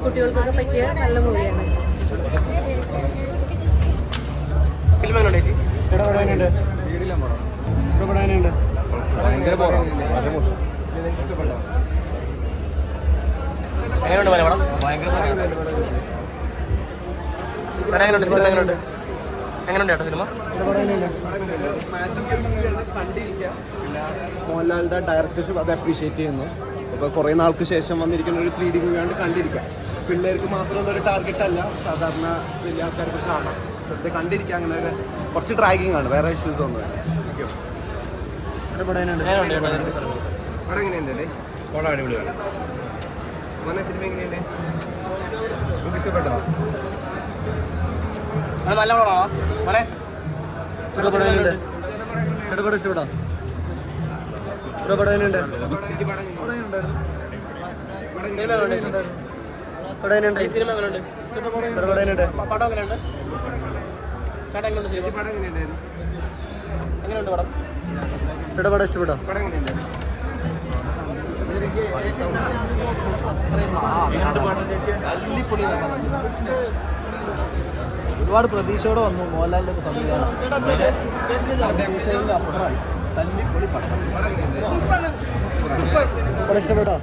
കുട്ടികൾക്കൊക്കെ പറ്റിയ നല്ല മൂവിയാണ്. മോഹൻലാലിന്റെ ഡയറക്ടർഷിപ്പ് അത് അപ്രീഷിയേറ്റ് ചെയ്യുന്നു. അപ്പോൾ കുറേ നാൾക്ക് ശേഷം വന്നിരിക്കുന്ന ഒരു 3D മൂവിയാണ്ട് കണ്ടിരിക്കാം. പിള്ളേർക്ക് മാത്രമുള്ള ഒരു ടാർഗറ്റ് അല്ല, സാധാരണ വലിയ ആൾക്കാർക്ക് കാണാം. വെറുതെ കണ്ടിരിക്കുക. അങ്ങനെ ഒരു കുറച്ച് ഡ്രാഗിങ് ആണ്, വേറെ ഇഷ്യൂസ് ഒന്നും. ഇഷ്ടപ്പെട്ടോ? നല്ല പടമാണോ? ഒരുപാട് പ്രതീക്ഷയോടെ വന്നു മോഹൻലാലിന്റെ ഒരു സംവിധാനം. പക്ഷേ പ്രതീക്ഷയിലെ അപ്പുറമായി തല്ലിപ്പൊളി പടം. ഇഷ്ടപ്പെട്ടോ?